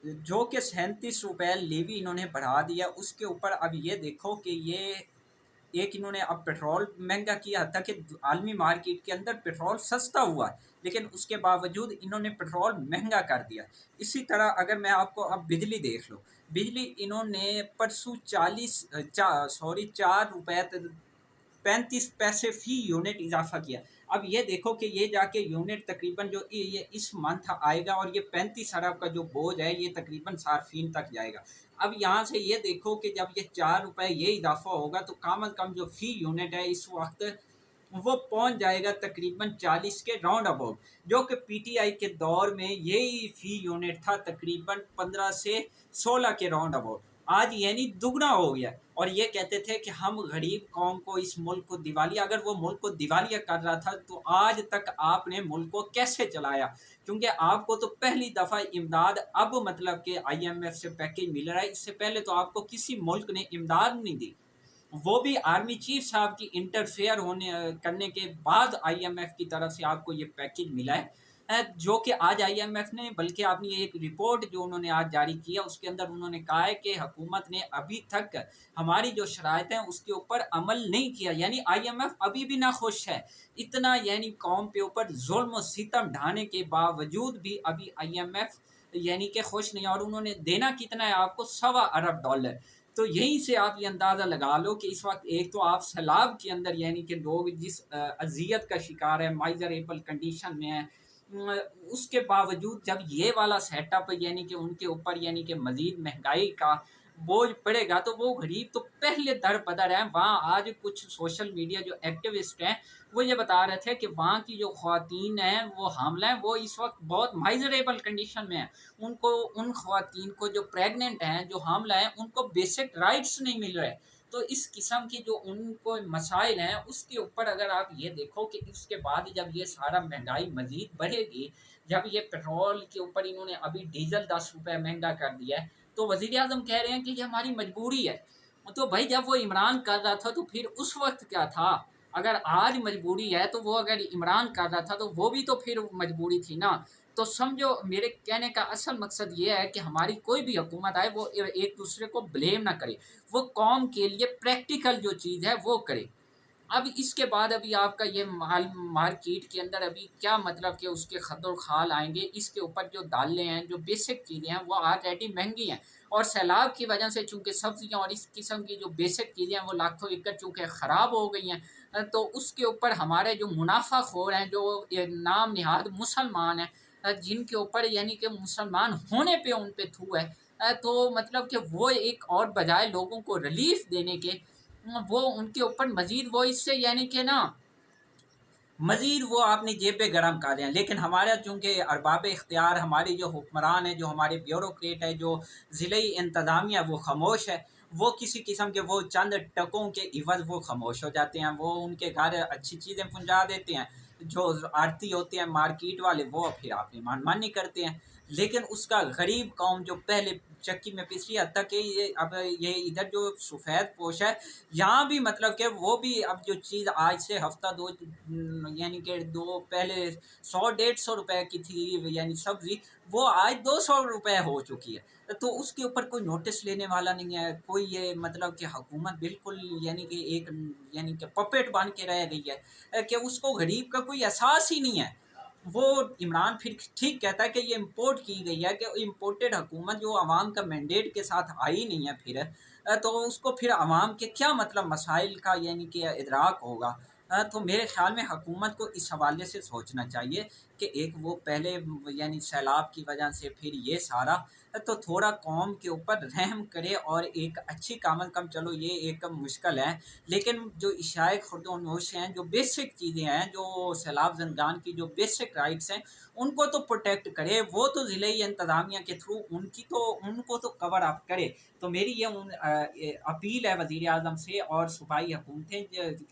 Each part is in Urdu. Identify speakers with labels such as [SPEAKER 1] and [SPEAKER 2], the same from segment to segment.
[SPEAKER 1] جو کہ 37 روپے لیوی انہوں نے بڑھا دیا، اس کے اوپر اب یہ دیکھو کہ یہ ایک انہوں نے اب پیٹرول مہنگا کیا، حتیٰ کہ عالمی مارکیٹ کے اندر پیٹرول سستا ہوا ہے، لیکن اس کے باوجود انہوں نے پیٹرول مہنگا کر دیا۔ اسی طرح اگر میں آپ کو اب بجلی دیکھ لو، بجلی انہوں نے پرسوں 4 روپے 35 پیسے فی یونٹ اضافہ کیا۔ اب یہ دیکھو کہ یہ جا کے یونٹ تقریباً جو یہ اس منتھ آئے گا، اور یہ 35 ارب کا جو بوجھ ہے یہ تقریباً صارفین تک جائے گا۔ اب یہاں سے یہ دیکھو کہ جب یہ 4 روپے یہ اضافہ ہوگا تو کم از کم جو فی یونٹ ہے اس وقت وہ پہنچ جائے گا تقریباً 40 کے راؤنڈ اباؤٹ، جو کہ پی ٹی آئی کے دور میں یہی فی یونٹ تھا تقریباً 15 سے 16 کے راؤنڈ اباؤٹ۔ آج یعنی دگنا ہو گیا، اور یہ کہتے تھے کہ ہم غریب قوم کو، اس ملک کو دیوالیہ، اگر وہ ملک کو دیوالیہ کر رہا تھا تو آج تک آپ نے ملک کو کیسے چلایا؟ کیونکہ آپ کو تو پہلی دفعہ امداد اب مطلب کہ آئی ایم ایف سے پیکیج مل رہا ہے، اس سے پہلے تو آپ کو کسی ملک نے امداد نہیں دی، وہ بھی آرمی چیف صاحب کی انٹرفیئر کرنے کے بعد آئی ایم ایف کی طرف سے آپ کو یہ پیکیج ملا ہے۔ جو کہ آج آئی ایم ایف نے، بلکہ اپنی ایک رپورٹ جو انہوں نے آج جاری کیا اس کے اندر انہوں نے کہا ہے کہ حکومت نے ابھی تک ہماری جو شرائط ہیں اس کے اوپر عمل نہیں کیا، یعنی آئی ایم ایف ابھی بھی ناخوش ہے۔ اتنا یعنی قوم کے اوپر ظلم و ستم ڈھانے کے باوجود بھی ابھی آئی ایم ایف یعنی کہ خوش نہیں ہے، اور انہوں نے دینا کتنا ہے آپ کو؟ $1.25 ارب۔ تو یہیں سے آپ یہ اندازہ لگا لو کہ اس وقت ایک تو آپ سیلاب کے اندر یعنی کہ لوگ جس اذیت کا شکار ہے، مائزریبل کنڈیشن میں ہیں، اس کے باوجود جب یہ والا سیٹ اپ یعنی کہ ان کے اوپر یعنی کہ مزید مہنگائی کا بوجھ پڑے گا تو وہ غریب تو پہلے در بدر ہیں۔ وہاں آج کچھ سوشل میڈیا جو ایکٹیوسٹ ہیں وہ یہ بتا رہے تھے کہ وہاں کی جو خواتین ہیں وہ حاملہ ہیں، وہ اس وقت بہت مائزریبل کنڈیشن میں ہیں۔ ان خواتین کو جو پریگننٹ ہیں، جو حاملہ ہیں، ان کو بیسک رائٹس نہیں مل رہے۔ تو اس قسم کی جو ان کو مسائل ہیں اس کے اوپر اگر آپ یہ دیکھو کہ اس کے بعد جب یہ سارا مہنگائی مزید بڑھے گی، جب یہ پیٹرول کے اوپر انہوں نے ابھی ڈیزل 10 روپے مہنگا کر دیا ہے، تو وزیر اعظم کہہ رہے ہیں کہ یہ ہماری مجبوری ہے۔ تو بھائی جب وہ عمران کر رہا تھا تو پھر اس وقت کیا تھا؟ اگر آج مجبوری ہے تو وہ اگر عمران کر رہا تھا تو وہ بھی تو پھر مجبوری تھی نا۔ تو سمجھو میرے کہنے کا اصل مقصد یہ ہے کہ ہماری کوئی بھی حکومت آئے وہ ایک دوسرے کو بلیم نہ کرے، وہ قوم کے لیے پریکٹیکل جو چیز ہے وہ کرے۔ اب اس کے بعد ابھی آپ کا یہ مارکیٹ کے اندر ابھی کیا مطلب کہ اس کے خد و خال آئیں گے، اس کے اوپر جو دالیں ہیں، جو بیسک چیزیں ہیں وہ آلریڈی مہنگی ہیں، اور سیلاب کی وجہ سے چونکہ سبزیاں اور اس قسم کی جو بیسک چیزیں ہیں وہ لاکھوں ایکڑ چونکہ خراب ہو گئی ہیں، تو اس کے اوپر ہمارے جو منافع خور ہیں، جو نام نہاد مسلمان ہیں، جن کے اوپر یعنی کہ مسلمان ہونے پہ ان پہ تھو ہے، تو مطلب کہ وہ ایک اور بجائے لوگوں کو ریلیف دینے کے، وہ ان کے اوپر مزید وہ اس سے یعنی کہ نا مزید وہ اپنی جیبیں گرم کر رہے ہیں۔ لیکن ہمارا چونکہ ارباب اختیار، ہماری جو حکمران ہیں، جو ہمارے بیوروکریٹ ہے، جو ضلعی انتظامیہ، وہ خاموش ہے۔ وہ کسی قسم کے وہ چند ٹکوں کے عوض وہ خاموش ہو جاتے ہیں، وہ ان کے گھر اچھی چیزیں پہنچا دیتے ہیں، جو آڑتی ہوتے ہیں مارکیٹ والے وہ پھر آپ کی مان مانی کرتے ہیں، لیکن اس کا غریب قوم جو پہلے چکی میں پس رہی ہے، حد تک کہ یہ اب یہ ادھر جو سفید پوش ہے یہاں بھی مطلب کہ وہ بھی اب جو چیز آج سے ہفتہ دو یعنی کہ دو پہلے 100 150 روپے کی تھی یعنی سبزی، وہ آج 200 روپے ہو چکی ہے۔ تو اس کے اوپر کوئی نوٹس لینے والا نہیں ہے کوئی، یہ مطلب کہ حکومت بالکل یعنی کہ ایک یعنی کہ پپیٹ بن کے رہ گئی ہے کہ اس کو غریب کا کوئی احساس ہی نہیں ہے۔ وہ عمران پھر ٹھیک کہتا ہے کہ یہ امپورٹ کی گئی ہے، کہ امپورٹڈ حکومت جو عوام کا مینڈیٹ کے ساتھ آئی نہیں ہے، پھر تو اس کو پھر عوام کے کیا مطلب مسائل کا یعنی کہ ادراک ہوگا؟ تو میرے خیال میں حکومت کو اس حوالے سے سوچنا چاہیے کہ ایک وہ پہلے یعنی سیلاب کی وجہ سے پھر یہ سارا، تو تھوڑا قوم کے اوپر رحم کرے، اور ایک اچھی کم از کم، چلو یہ ایک مشکل ہے لیکن جو اشیاء خرد و نوش ہیں، جو بیسک چیزیں ہیں، جو سیلاب زندگان کی جو بیسک رائٹس ہیں ان کو تو پروٹیکٹ کرے، وہ تو ضلعی انتظامیہ کے تھرو ان کو تو کور اپ کرے۔ تو میری یہ اپیل ہے وزیر اعظم سے، اور صوبائی حکومتیں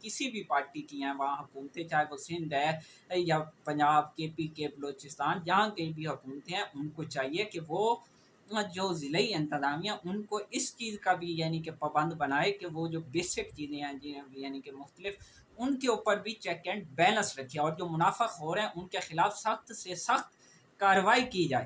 [SPEAKER 1] کسی بھی پارٹی کی ہیں وہاں حکومتیں، چاہے وہ سندھ ہے یا پنجاب، کے پی کے، بلوچستان، جہاں کہیں بھی حکومتیں ہیں، ان کو چاہیے کہ وہ جو ضلعی انتظامیہ ان کو اس چیز کا بھی یعنی کہ پابند بنائے کہ وہ جو بیسک چیزیں ہیں یعنی کہ مختلف، ان کے اوپر بھی چیک اینڈ بیلنس رکھے، اور جو منافع خور ہیں ان کے خلاف سخت سے سخت کارروائی کی جائے۔